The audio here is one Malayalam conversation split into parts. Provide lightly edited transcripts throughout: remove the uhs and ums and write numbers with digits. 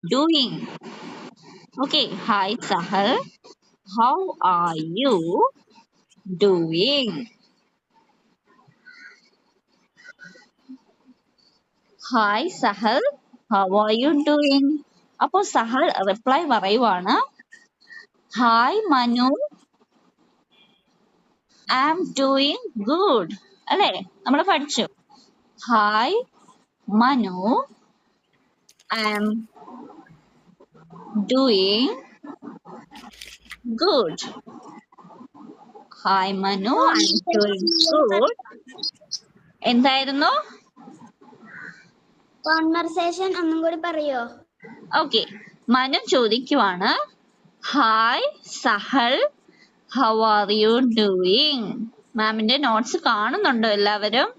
doing. Okay, hi Sahal. How are you doing? Hi Sahal. How are you doing? അപ്പോൾ സഹൽ റിപ്ലൈ പറയുവാണ് hi Manu I am doing good അല്ലേ നമ്മൾ പഠിച്ചു hi Manu I am doing good hi Manu I am doing good എന്തായിരുന്നു കോൺവെർസേഷൻ ഒന്നും കൂടി പറയോ? ഓക്കെ മനു ചോദിക്കുവാണ് hi Sahal how are you doing മാമിന്റെ നോട്ട്സ് കാണുന്നുണ്ടോ എല്ലാവരും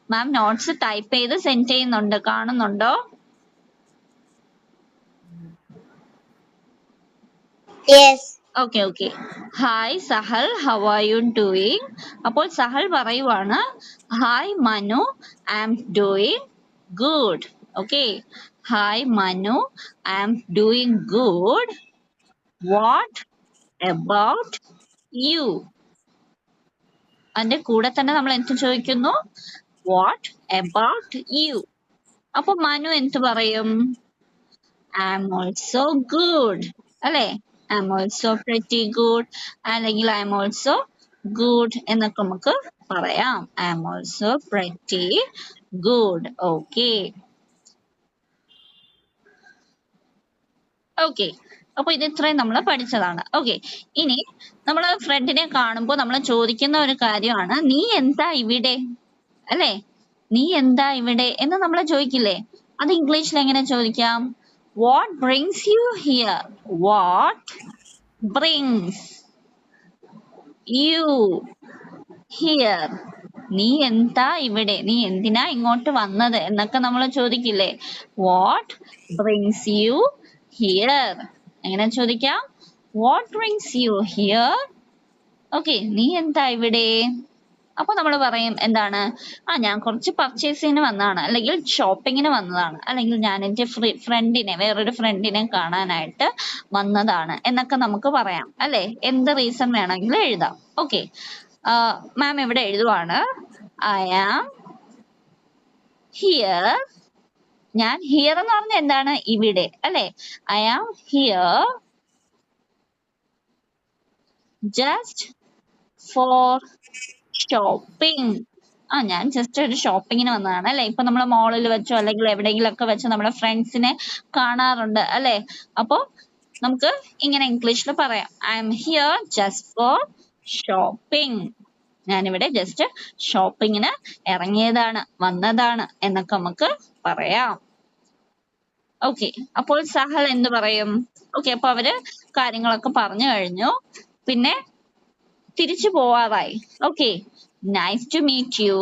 മാം നോട്ട്സ് ടൈപ്പ് ചെയ്ത് സെൻഡ് ചെയ്യുന്നുണ്ട് കാണുന്നുണ്ടോ yes. Okay okay hi Sahal how are you doing അപ്പോൾ സഹൽ പറയുവാണ് hi Manu I am doing good okay hi Manu I am doing good what about you അതിന്റെ കൂടെ തന്നെ നമ്മൾ എന്ത് ചോദിക്കുന്നു വാട്ട് അബൌട്ട് യു അപ്പൊ മനു എന്ത് പറയും ഐ ആം ഓൾസോ ഗുഡ് അല്ലെ I am also pretty good അല്ലെങ്കിൽ ഐ ആം ഓൾസോ ഗുഡ് എന്നൊക്കെ നമുക്ക് പറയാം I am also pretty good okay okay അപ്പൊ ഇത് ഇത്രയും നമ്മൾ പഠിച്ചതാണ് ഓക്കെ ഇനി നമ്മൾ ഫ്രണ്ടിനെ കാണുമ്പോൾ നമ്മൾ ചോദിക്കുന്ന ഒരു കാര്യമാണ് നീ എന്താ ഇവിടെ അല്ലേ നീ എന്താ ഇവിടെ എന്ന് നമ്മൾ ചോദിക്കില്ലേ അത് ഇംഗ്ലീഷിൽ എങ്ങനെ ചോദിക്കാം what brings U here what brings U here നീ എന്താ ഇവിടെ നീ എന്തിനാ ഇങ്ങോട്ട് വന്നത് എന്നൊക്കെ നമ്മൾ ചോദിക്കില്ലേ വാട്ട് ബ്രിങ്സ് യു ഹിയർ എങ്ങനെ ചോദിക്കാം what brings U here okay നീ എന്താ ഇവിടെ അപ്പൊ നമ്മൾ പറയും എന്താണ് ഞാൻ കുറച്ച് പർച്ചേസിന് വന്നതാണ് അല്ലെങ്കിൽ ഷോപ്പിങ്ങിന് വന്നതാണ് അല്ലെങ്കിൽ ഞാൻ എൻ്റെ ഫ്രണ്ടിനെ വേറൊരു ഫ്രണ്ടിനെ കാണാനായിട്ട് വന്നതാണ് എന്നൊക്കെ നമുക്ക് പറയാം അല്ലെ എന്ത് റീസൺ വേണമെങ്കിലും എഴുതാം ഓക്കെ മാം ഇവിടെ എഴുതുവാണ് ഐ ആം ഹിയർ ഞാൻ ഹിയർ എന്ന് പറഞ്ഞ എന്താണ് ഇവിടെ അല്ലെ I am here just for shopping ഞാൻ ജസ്റ്റ് ഒരു ഷോപ്പിങ്ങിന് വന്നതാണ് അല്ലെ ഇപ്പൊ നമ്മൾ മോളിൽ വെച്ചോ അല്ലെങ്കിൽ എവിടെയെങ്കിലും ഒക്കെ വെച്ച് നമ്മുടെ ഫ്രണ്ട്സിനെ കാണാറുണ്ട് അല്ലെ അപ്പൊ നമുക്ക് ഇങ്ങനെ ഇംഗ്ലീഷിൽ പറയാം I am here just for shopping ഞാനിവിടെ ജസ്റ്റ് ഷോപ്പിങ്ങിന് ഇറങ്ങിയതാണ് വന്നതാണ് എന്നൊക്കെ നമുക്ക് പറയാം ഓക്കെ അപ്പോൾ സഹൽ എന്ത് പറയും ഓക്കെ അപ്പൊ അവര് കാര്യങ്ങളൊക്കെ പറഞ്ഞു കഴിഞ്ഞു പിന്നെ തിരിച്ചു പോവാറായി okay nice to meet you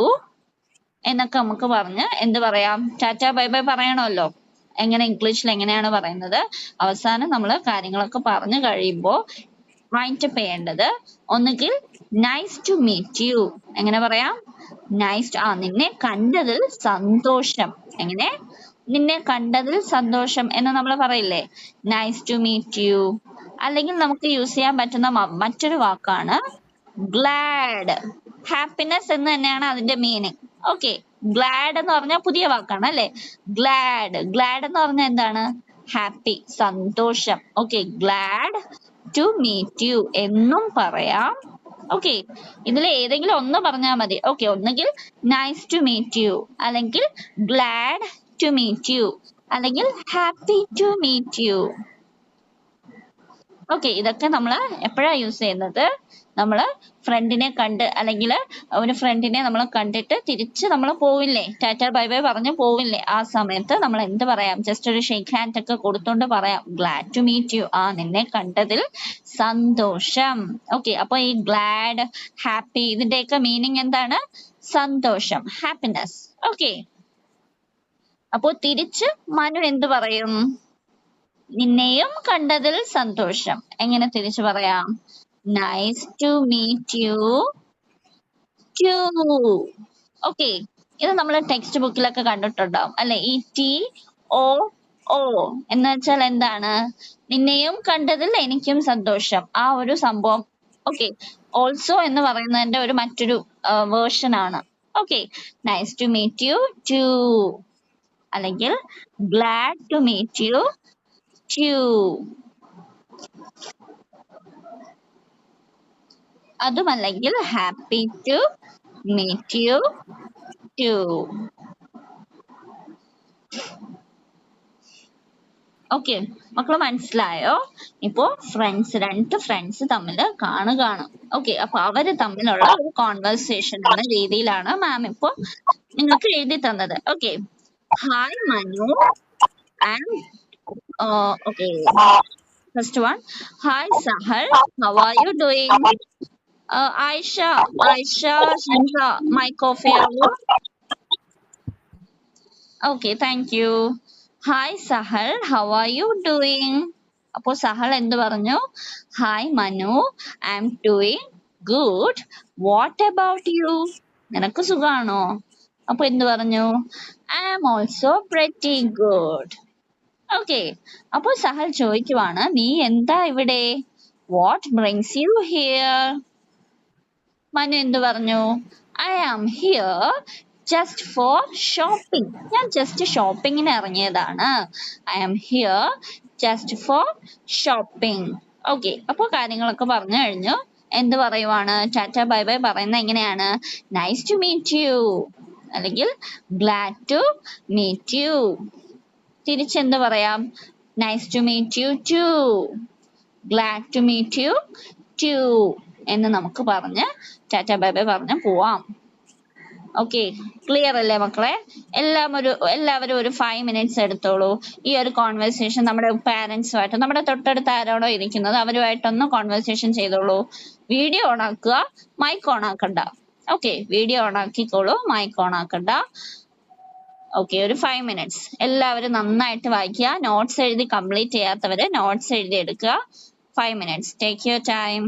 എന്നൊക്കെ നമുക്ക് പറഞ്ഞ് എന്ത് പറയാം ടാറ്റ ബൈ ബൈ പറയണമല്ലോ എങ്ങനെ ഇംഗ്ലീഷിൽ എങ്ങനെയാണ് പറയുന്നത് അവസാനം നമ്മൾ കാര്യങ്ങളൊക്കെ പറഞ്ഞു കഴിയുമ്പോൾ വൈൻഡപ്പ് ചെയ്യേണ്ടത് ഒന്നുകിൽ നൈസ് ടു മീറ്റ് യു എങ്ങനെ പറയാം നൈസ് നിന്നെ കണ്ടതിൽ സന്തോഷം എങ്ങനെ നിന്നെ കണ്ടതിൽ സന്തോഷം എന്ന് നമ്മൾ പറയില്ലേ നൈസ് ടു മീറ്റ് യു അല്ലെങ്കിൽ നമുക്ക് യൂസ് ചെയ്യാൻ പറ്റുന്ന മറ്റൊരു വാക്കാണ് ഗ്ലാഡ് ഹാപ്പിനെസ് എന്ന് തന്നെയാണ് അതിന്റെ മീനിങ് ഓക്കെ ഗ്ലാഡ് എന്ന് പറഞ്ഞാൽ പുതിയ വാക്കാണ് അല്ലെ ഗ്ലാഡ് എന്ന് പറഞ്ഞാൽ എന്താണ് ഹാപ്പി സന്തോഷം okay glad to meet you എന്നും പറയാം ഓക്കെ ഇതിൽ ഏതെങ്കിലും ഒന്ന് പറഞ്ഞാൽ മതി ഓക്കെ ഒന്നുകിൽ നൈസ് ടു മീറ്റ് യു അല്ലെങ്കിൽ ഗ്ലാഡ് ടു മീറ്റ് യു അല്ലെങ്കിൽ happy to meet you okay ഇതൊക്കെ നമ്മൾ എപ്പോഴാ യൂസ് ചെയ്യുന്നത് നമ്മൾ ഫ്രണ്ടിനെ കണ്ട് അല്ലെങ്കിൽ ഒരു ഫ്രണ്ടിനെ നമ്മൾ കണ്ടിട്ട് തിരിച്ച് നമ്മൾ പോവില്ലേ ടാറ്റ ബൈ ബൈ പറഞ്ഞ് പോവില്ലേ ആ സമയത്ത് നമ്മൾ എന്ത് പറയാം ജസ്റ്റ് ഒരു ഷേക്ക് ഹാൻഡ് ഒക്കെ കൊടുത്തോണ്ട് പറയാം ഗ്ലാഡ് ടു മീറ്റ് യു നിന്നെ കണ്ടതിൽ സന്തോഷം ഓക്കെ അപ്പൊ ഈ ഗ്ലാഡ് ഹാപ്പി ഇതിന്റെയൊക്കെ മീനിങ് എന്താണ് സന്തോഷം ഹാപ്പിനെസ് ഓക്കെ അപ്പോ തിരിച്ച് മനു എന്ത് പറയും നിന്നെയും കണ്ടതിൽ സന്തോഷം എങ്ങനെ തിരിച്ചു പറയാം nice to meet you too okay ഇത് നമ്മൾ ടെക്സ്റ്റ് ബുക്കിലൊക്കെ കണ്ടിട്ടുണ്ടാവും അല്ലെ ഈ ടി ഒ ഓ എന്ന് വെച്ചാൽ എന്താണ്? നിന്നെയും കണ്ടതിൽ എനിക്കും സന്തോഷം. ആ ഒരു സംഭവം. ഓക്കെ. ഓൾസോ എന്ന് പറയുന്നതിന്റെ ഒരു മറ്റൊരു വേർഷൻ ആണ്. Okay. Nice to meet you too, അല്ലെങ്കിൽ glad to meet you too. അതുമല്ലെങ്കിൽ happy to meet you too. Okay, മക്കള് മനസ്സിലായോ? ഇപ്പോ രണ്ട് ഫ്രണ്ട്സ് തമ്മിൽ കാണുകയാണ്. ഓക്കെ, അപ്പൊ അവര് തമ്മിലുള്ള ഒരു കോൺവെർസേഷൻ എന്ന രീതിയിലാണ് മാം ഇപ്പോ നിങ്ങൾക്ക് എഴുതി തന്നത്. Okay, hi Manu and okay, first one, hi Sahal, how are you doing? Ayesha, Shinsa, mic off ചെയ്യാവോ? Okay, thank you. Hi Sahal, how are you doing? അപ്പോൾ സഹൽ എന്ത് പറഞ്ഞു? Hi Manu, I'm doing good. What about you? നിനക്ക് സുഖാണോ? അപ്പോൾ എന്ത് പറഞ്ഞു? I am also pretty good. Okay. അപ്പോൾ സഹൽ ചോദിക്കുവാണ്, നീ എന്താ ഇവിടെ? What brings you here? Manu എന്ത് പറഞ്ഞു? I am here just for shopping. ഞാൻ ജസ്റ്റ് ഷോപ്പിങ്ങിന് ഇറങ്ങിയതാണ്. I am here just for shopping. Okay, അപ്പോൾ കാര്യങ്ങളൊക്കെ പറഞ്ഞു കഴിഞ്ഞു. എന്ത് പറയുവാണ്? ടാറ്റ ബൈ ബൈ പറയുന്നത് എങ്ങനെയാണ്? നൈസ് ടു മീറ്റ് യു, അല്ലെങ്കിൽ ഗ്ലാഡ് ടു മീറ്റ് യു. തിരിച്ചെന്ത് പറയാം? Nice to meet you too, glad to meet you too എന്ന് നമുക്ക് പറഞ്ഞ് ടാറ്റ ബൈ ബൈ പറഞ്ഞ് പോവാം. ഓക്കെ, ക്ലിയർ അല്ലേ മക്കളെ? എല്ലാവരും ഒരു 5 minutes എടുത്തോളൂ. ഈ ഒരു കോൺവെർസേഷൻ നമ്മുടെ പാരന്റ്സുമായിട്ട്, നമ്മുടെ തൊട്ടടുത്ത് ആരാണോ ഇരിക്കുന്നത് അവരുമായിട്ടൊന്ന് കോൺവെർസേഷൻ ചെയ്തോളൂ. വീഡിയോ ഓൺ ആക്കുക, മൈക്ക് ഓൺ ആക്കണ്ട. ഓക്കെ, വീഡിയോ ഓൺ ആക്കിക്കോളൂ, മൈക്ക് ഓൺ ആക്കണ്ട. ഓക്കെ, ഒരു 5 minutes എല്ലാവരും നന്നായിട്ട് വായിക്കുക. നോട്ട്സ് എഴുതി കംപ്ലീറ്റ് ചെയ്യാത്തവര് നോട്ട്സ് എഴുതി എടുക്കുക. 5 minutes, ടേക്ക് യുവർ ടൈം.